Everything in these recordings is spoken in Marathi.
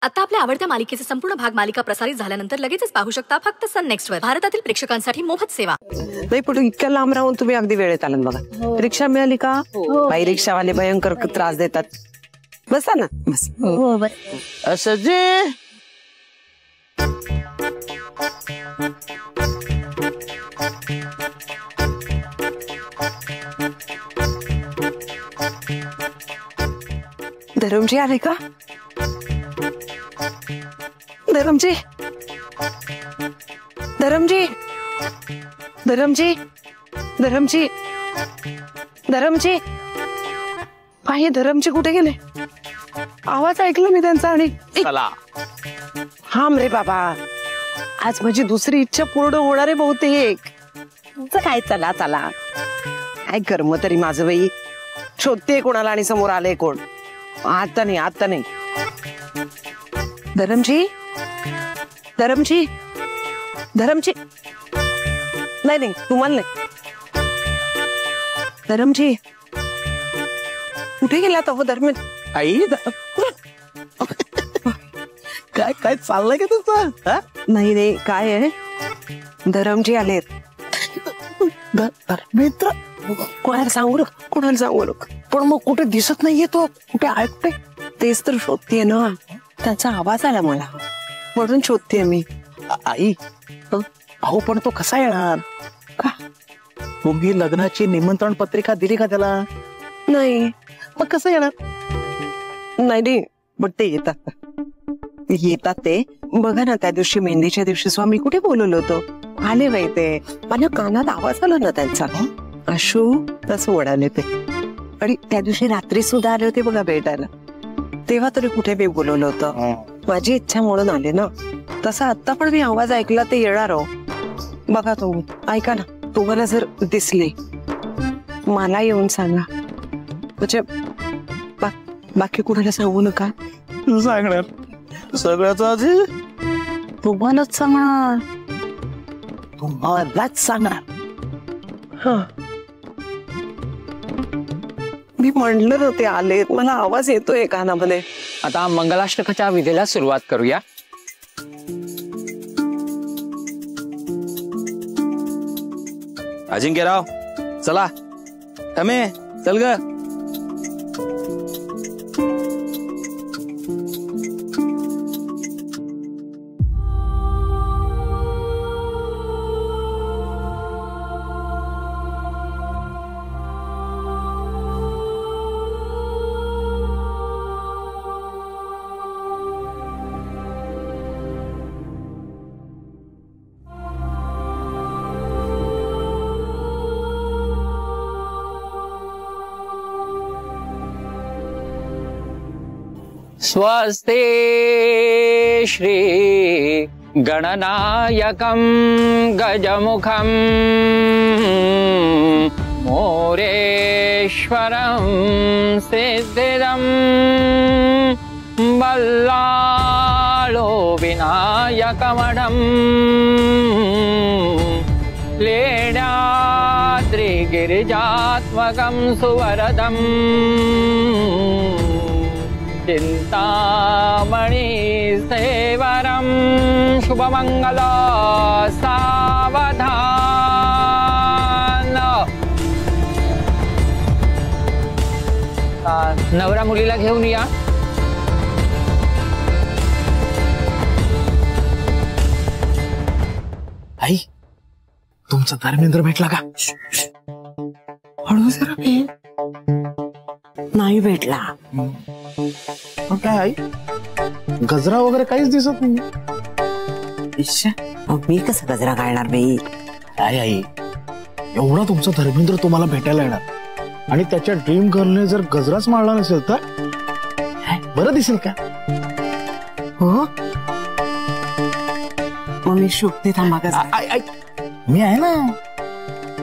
आता आपल्या आवडत्या मालिकेचे संपूर्ण भाग मालिका प्रसारित झाल्यानंतर लगेचच पाहू शकता फक्त सन नेक्स्ट वर. भारतातील प्रेक्षकांसाठी मोफत सेवा. नाही पण इतक्या लांब राहून तुम्ही अगदी वेळेत आलात बघा. रिक्षा मिळाली का? बाई रिक्षावाले भयंकर त्रास देतात. बसा ना बस. हो बस. असं जे धरमजी आले का? धरमजी धरमजी धरमजी धरमजी धरमजी आई धरमजी कुठे गेले? आवाज ऐकला मी त्यांचा आणि चला हाम रे बाबा, आज माझी दुसरी इच्छा पूर्ण होणार आहे बहुतेक. काय चला चला काय कर्म तरी माझं बाई. शोधते कोणाला आणि समोर आले कोण. आता नाही आता नाही. धरमजी धरमजी धरमजी नाही नाही तुम्हाला नाही. धरमजी कुठे गेला तो धर्म? आई काय काय चाललंय का तुझं? नाही नाही काय आहे? धरमजी आलेत. मित्र कोणाला सांगू नका कोणाला सांगू नका. पण मग कुठे दिसत नाहीये तो. कुठे ऐकते? तेच तर शोधतेय ना. त्याचा आवाज आला मला म्हणून शोधतेय मी. आई अहो पण तो कसा येणार? का? तुम्ही लग्नाची निमंत्रण पत्रिका दिली का त्याला? नाही. मग कसं येणार? नाही नाही पण ते येतात येतात ते. बघा ना त्या दिवशी मेहंदीच्या दिवशी स्वामी कुठे बोलवलं होतं. आले बाई ते. माझ्या कानात आवाज आला ना त्यांचा. अशू तसं ओढाले ते. आणि त्या दिवशी रात्री सुद्धा आले होते बघा भेटायला. तेव्हा तरी कुठे मी बोलवलं होतं. माझी इच्छा म्हणून आले ना. तसा आता पण मी आवाज ऐकला ते येणार हो. बघा तुम्ही ऐका ना. तुम्हाला जर दिसले मला येऊन सांगा. म्हणजे बाकी कुणाला सांगू नका. तू सांगणार सगळ्याच आधी तुम्हालाच सांगणार. तुम्हालाच सांगणार. मी म्हणलं ना ते आले. मला आवाज येतोय कानामध्ये. आता मंगलाष्टकाच्या विधीला सुरुवात करूया. अजिंक्यराव चला. अमे चल ग. स्वस्ति श्री गणनायकं गजमुखं मोरेश्वरं सिद्धिदं बल्लाळो विनायकमणं लेण्याद्रिगिरिजात्मकं सुवरदम् चिंतामणि सेवरं शुभमंगल सावधान. नवरा मुलीला घेऊन या. आई तुमचा धर्मेंद्र भेटला का? हळू जरा मी नाही भेटला. काय आई गजरा वगैरे काहीच दिसत नाही. मी कसं गजरा काढणार बाई? काय आई एवढा तुमचा धर्मेंद्र तुम्हाला भेटायला येणार आणि त्याच्या ड्रीम गर्लने जर गजराच मारला नसेल तर बरं दिसेल का? हो मग मी शोधते. थांबा गजरा. मी आहे ना.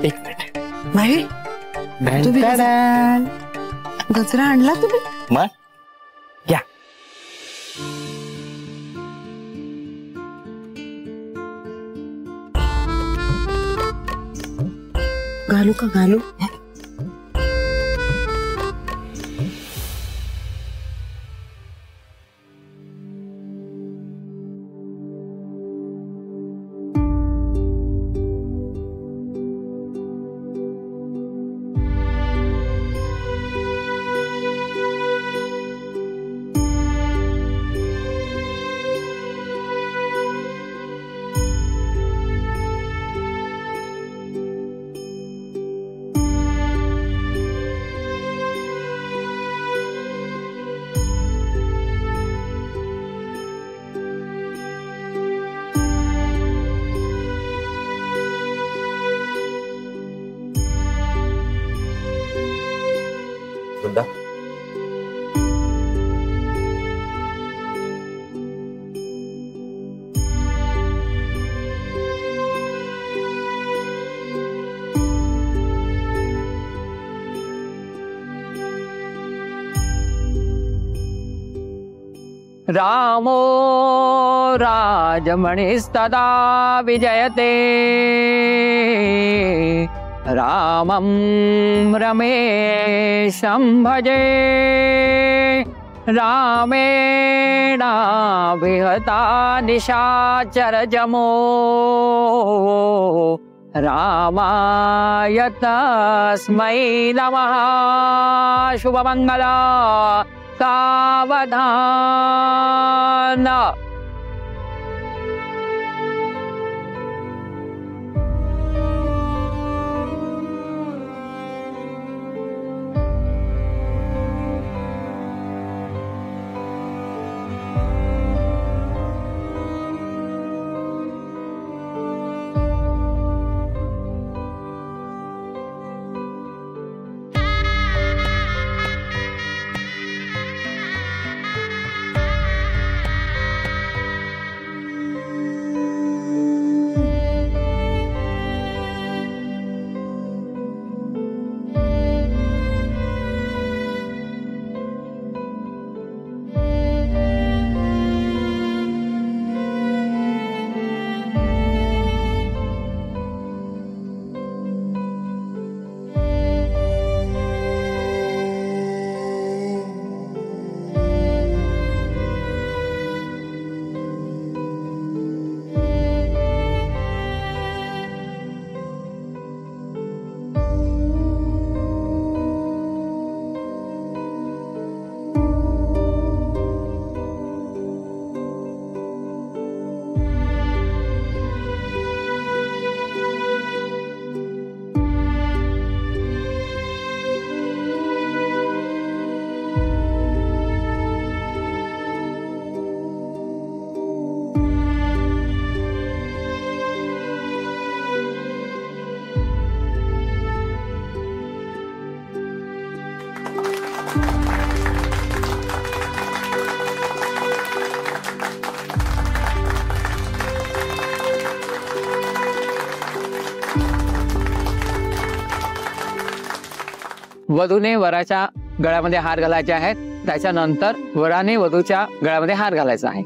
एक मिनिट. नाही गजरा आणला तुम्ही? मग या. घालू का? घालू. रामो राजमणिस्तदा विजयते रामं रमेशं भजे रामेणाभिहता निशाचरजमो रामाय तस्मै नमः शुभमंगला सावधान। वधूने वराच्या गळ्यामध्ये हार घालायचे आहेत, त्याच्यानंतर वराने वधूच्या गळ्यामध्ये हार घालायचा आहे।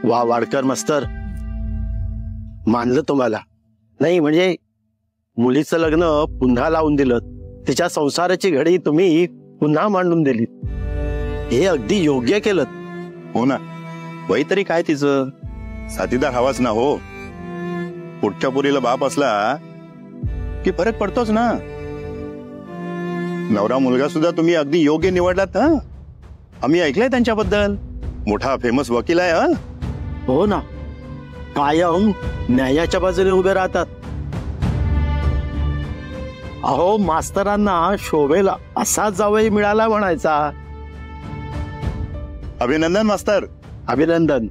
वा वाडकर मास्तर, मानलं तुम्हाला। नाही म्हणजे मुलीचं लग्न पुन्हा लावून दिलं, तिच्या संसाराची घडी तुम्ही पुन्हा मांडून दिली, हे अगदी योग्य केलं। हो ना, वय तरी काय तिचं, साथीदार हवाच ना हो। पुढच्या पोरीला बाप असला की फरक पडतोच ना। नवरा मुलगा सुद्धा तुम्ही अगदी योग्य निवडलात हा। आम्ही ऐकलंय त्यांच्याबद्दल, मोठा फेमस वकील आहे हा। हो ना, कायम न्यायाच्या बाजूने उभे राहतात। अहो मास्तरांना शोभेला असा जावई मिळाला म्हणायचा। अभिनंदन मास्तर, अभिनंदन।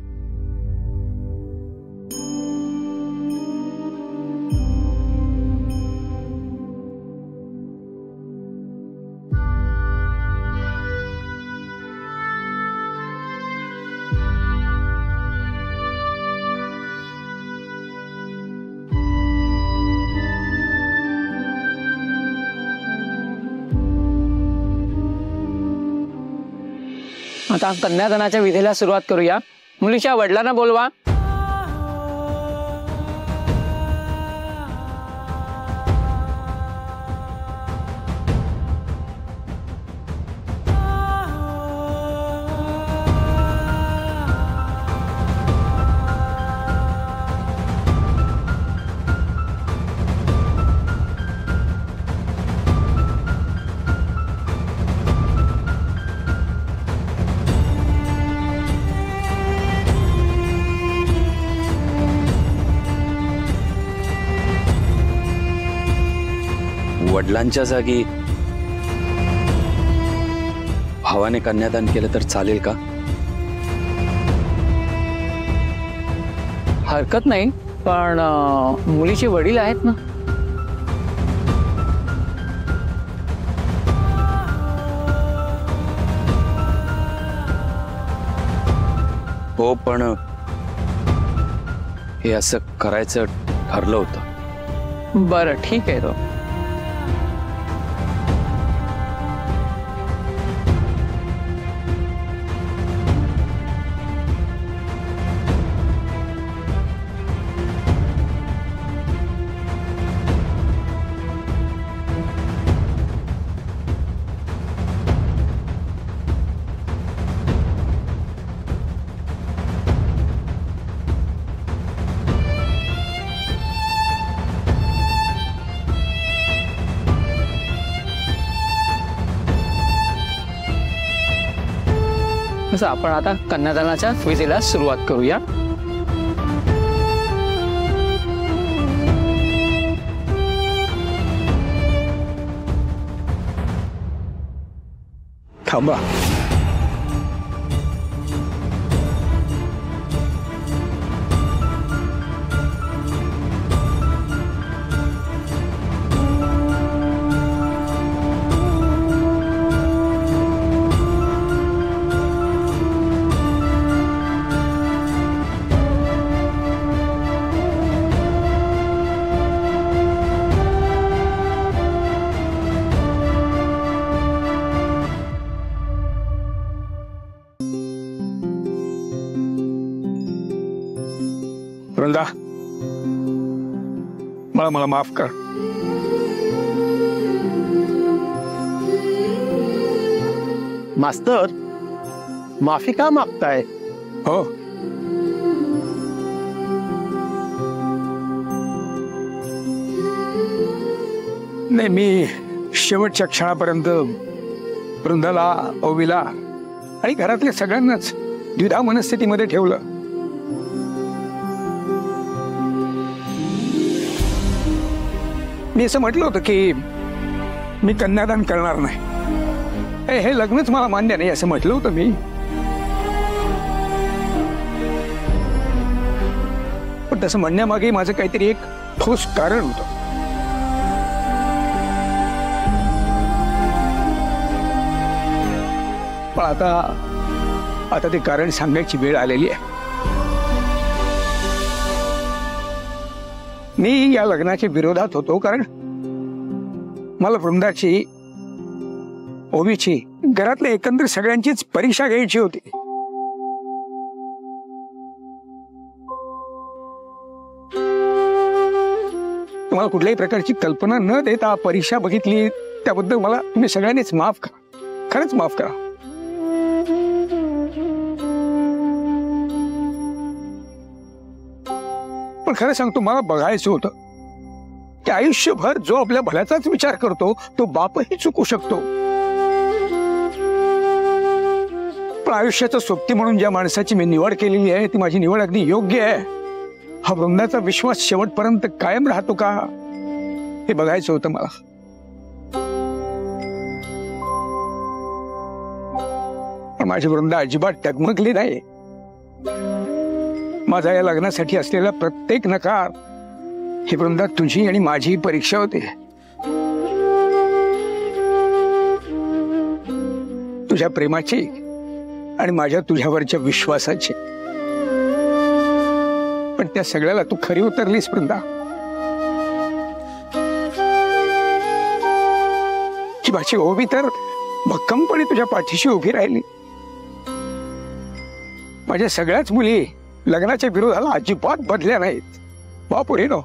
आता कन्यादानाच्या विधीला सुरुवात करूया। मुलीच्या वडिलांना बोलवा। वडिलांच्या जागी भावाने कन्यादान केलं तर चालेल का? हरकत नाही, पण मुलीचे वडील आहेत ना. हो, पण हे असं करायचं ठरलं होतं. बरं ठीक आहे तो. असं आपण आता कन्यादानाच्या विधीला सुरुवात करूया. थांबा. वृंदा, मला माफ कर. मास्तर, माफी का मागताय? हो, नाही, मी शेवटच्या क्षणापर्यंत वृंदाला, ओवीला आणि घरातल्या सगळ्यांनाच द्विधा मनस्थितीमध्ये ठेवलं. मी असं म्हटलं होतं की मी कन्यादान करणार नाही, हे लग्नच मला मान्य नाही असं म्हटलं होतं मी. पण तसं म्हणण्यामागे माझं काहीतरी एक ठोस कारण होतं. पण आता ते कारण सांगायची वेळ आलेली आहे. मी या लग्नाच्या विरोधात होतो कारण मला वृंदाची, ओवीची, घरातल्या एकंदर सगळ्यांचीच परीक्षा घ्यायची होती. तुम्हाला कुठल्याही प्रकारची कल्पना न देता परीक्षा बघितली त्याबद्दल मला तुम्ही सगळ्यांनीच माफ करा, खरंच माफ करा. पण खरं सांगतो, मला बघायचं होतं की आयुष्यभर जो आपल्या भल्याचाच विचार करतो तो बापही चुकू शकतो. पण आयुष्याचं सोबती म्हणून ज्या माणसाची मी निवड केलेली आहे ती माझी निवड अगदी योग्य आहे. हा वृंदाचा विश्वास शेवटपर्यंत कायम राहतो का हे बघायचं होतं मला. पण माझी वृंदा अजिबात डगमगली नाही. माझा या लग्नासाठी असलेला प्रत्येक नकार ही वृंदा तुझी आणि माझी परीक्षा होती. तुझ्या प्रेमाची आणि माझ्या तुझ्यावरच्या विश्वासाची. पण त्या सगळ्याला तू खरी उतरलीस वृंदा. ही माझी ओवी तर भक्कमपणे तुझ्या पाठीशी उभी राहिली. माझ्या सगळ्याच मुली लग्नाच्या विरोधाला अजिबात बदल्या नाहीत. बापुरे नो.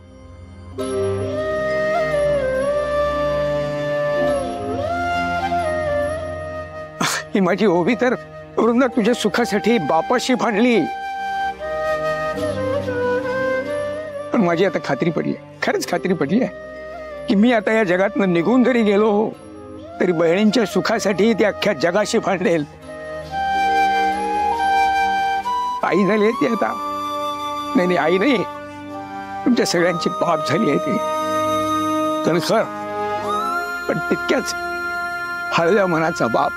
ही माझी ओवी तर वृंदा तुझ्या सुखासाठी बापाशी भांडली. पण माझी आता खात्री पडली, खरंच खात्री पडली आहे की मी आता या जगातनं निघून जरी गेलो तरी बहिणींच्या सुखासाठी ती अख्ख्या जगाशी भांडेल. आई झाली आहे ती आता. नाही, आई नाही, तुमच्या सगळ्यांची बाप झाली आहे ती. कणखर, पण तितक्याच हळव्या मनाचा बाप.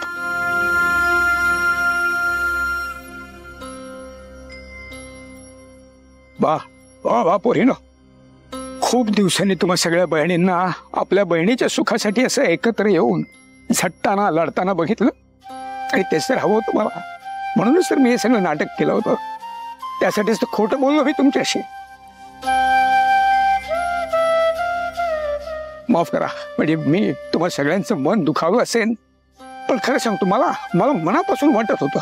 वा पोरीनो, खूप दिवसांनी तुम्हा सगळ्या बहिणींना आपल्या बहिणीच्या सुखासाठी असं एकत्र येऊन झटताना लढताना बघितलं आणि तेच तर हवं होतं मला. म्हणूनच तर मी हे सगळं नाटक केलं होतं. त्यासाठीच तर खोटं बोललो मी तुमच्याशी. माफ करा, म्हणजे मी तुम्हा सगळ्यांचं मन दुखावलं असेल, पण खरं सांगतो मला मनापासून वाटत होतं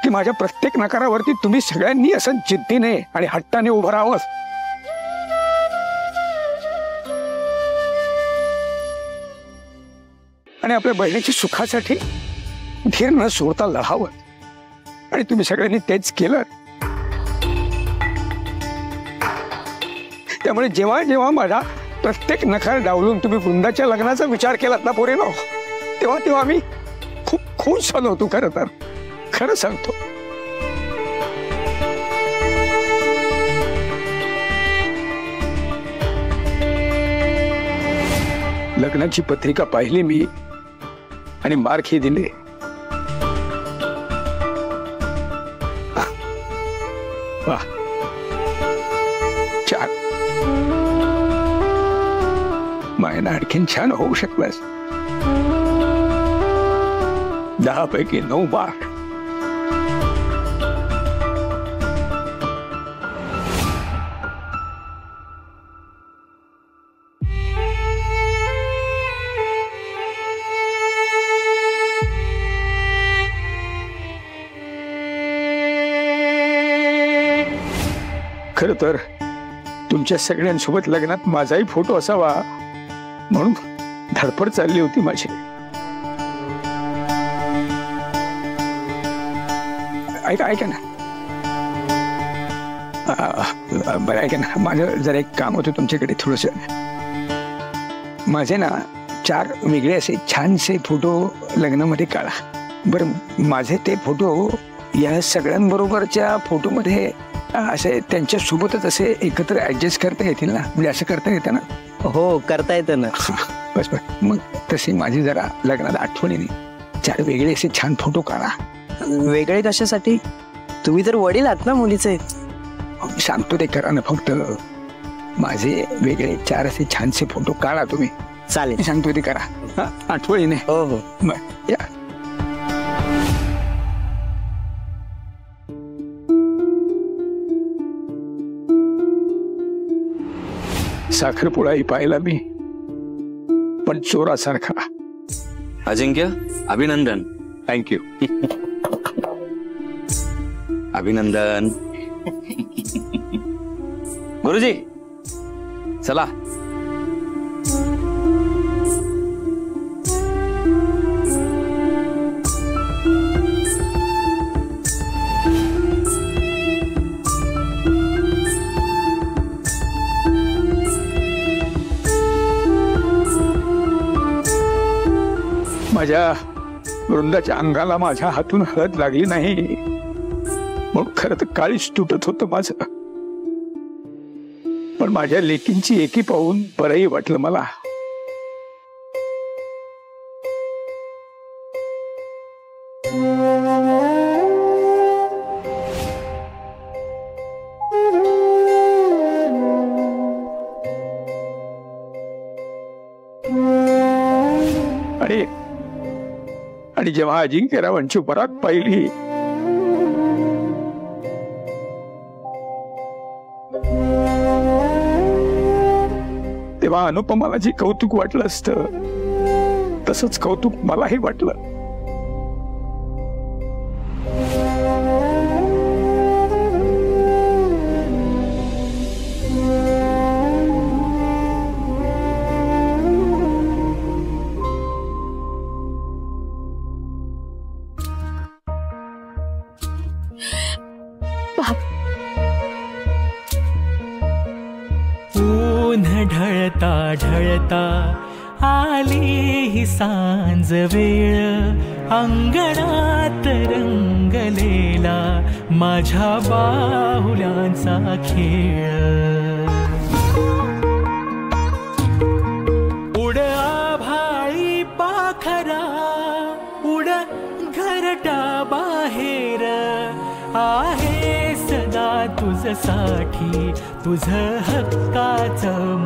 की माझ्या प्रत्येक नकारावरती तुम्ही सगळ्यांनी असं जिद्दीने आणि हट्टाने उभं राहावं आणि आपल्या बहिणीच्या सुखासाठी धीर न सोडता लढावं. आणि तुम्ही सगळ्यांनी तेच केलं. त्यामुळे जेव्हा जेव्हा माझा प्रत्येक नकार डावलून तुम्ही वृंदाच्या लग्नाचा विचार केलात ना पोरीनो, तेव्हा तेव्हा मी खूप खुश झालो होतो. खरं तर खरं सांगतो. लग्नाची पत्रिका पाहिली मी आणि मार्कही दिले. वाह, छान. मायना आणखीन छान होऊ शकलास. 10 पैकी 9 मार्क. खरं तर तुमच्या सगळ्यांसोबत लग्नात माझाही फोटो असावा म्हणून धडपड चालली होती माझी. ऐका ना, बरं ऐका ना, माझं जरा एक काम होतं तुमच्याकडे थोडंसं. माझे ना 4 वेगळे असे छानसे फोटो लग्नामध्ये काढा. बरं, माझे ते फोटो या सगळ्यांबरोबरच्या फोटोमध्ये असे त्यांच्या सोबतच असे एकत्र ऍडजस्ट करता येतील ना? म्हणजे असं करता येतं ना? हो, करता येतं ना. बस बस, मग तसे माझे जरा लग्नात आठवणीने 4 वेगळे असे छान फोटो काढा. वेगळे कशासाठी? तुम्ही तर वडील आहात ना मुलीचे. सांगतो ते करा ना. फक्त माझे वेगळे 4 असे छानसे फोटो काढा तुम्ही. चालेल, सांगतो ते करा आठवणीने. हो हो, या. साखरपुडाही पाहिला मी, पण चोरासारखा. अजिंक्य, अभिनंदन. थँक्यू. अभिनंदन. गुरुजी चला. माझ्या वृंदाच्या अंगाला माझ्या हातून हळद लागली नाही मग खरं तर काळीच तुटत होतं माझं. पण माझ्या लेकींची एकी पाहून बरंही वाटलं मला. आणि जेव्हा अजिंक्यरावांची बरात पाहिली तेव्हा अनुपमाला जे कौतुक वाटलं असतं तसंच कौतुक मलाही वाटलं. ढळता ढळता आली ही सांज वेळ अंगणात रंगलेला माझ्या बाहुल्यांचा खेळ. उड आभाळ तुझ्यासाठी तुझ हक्काचं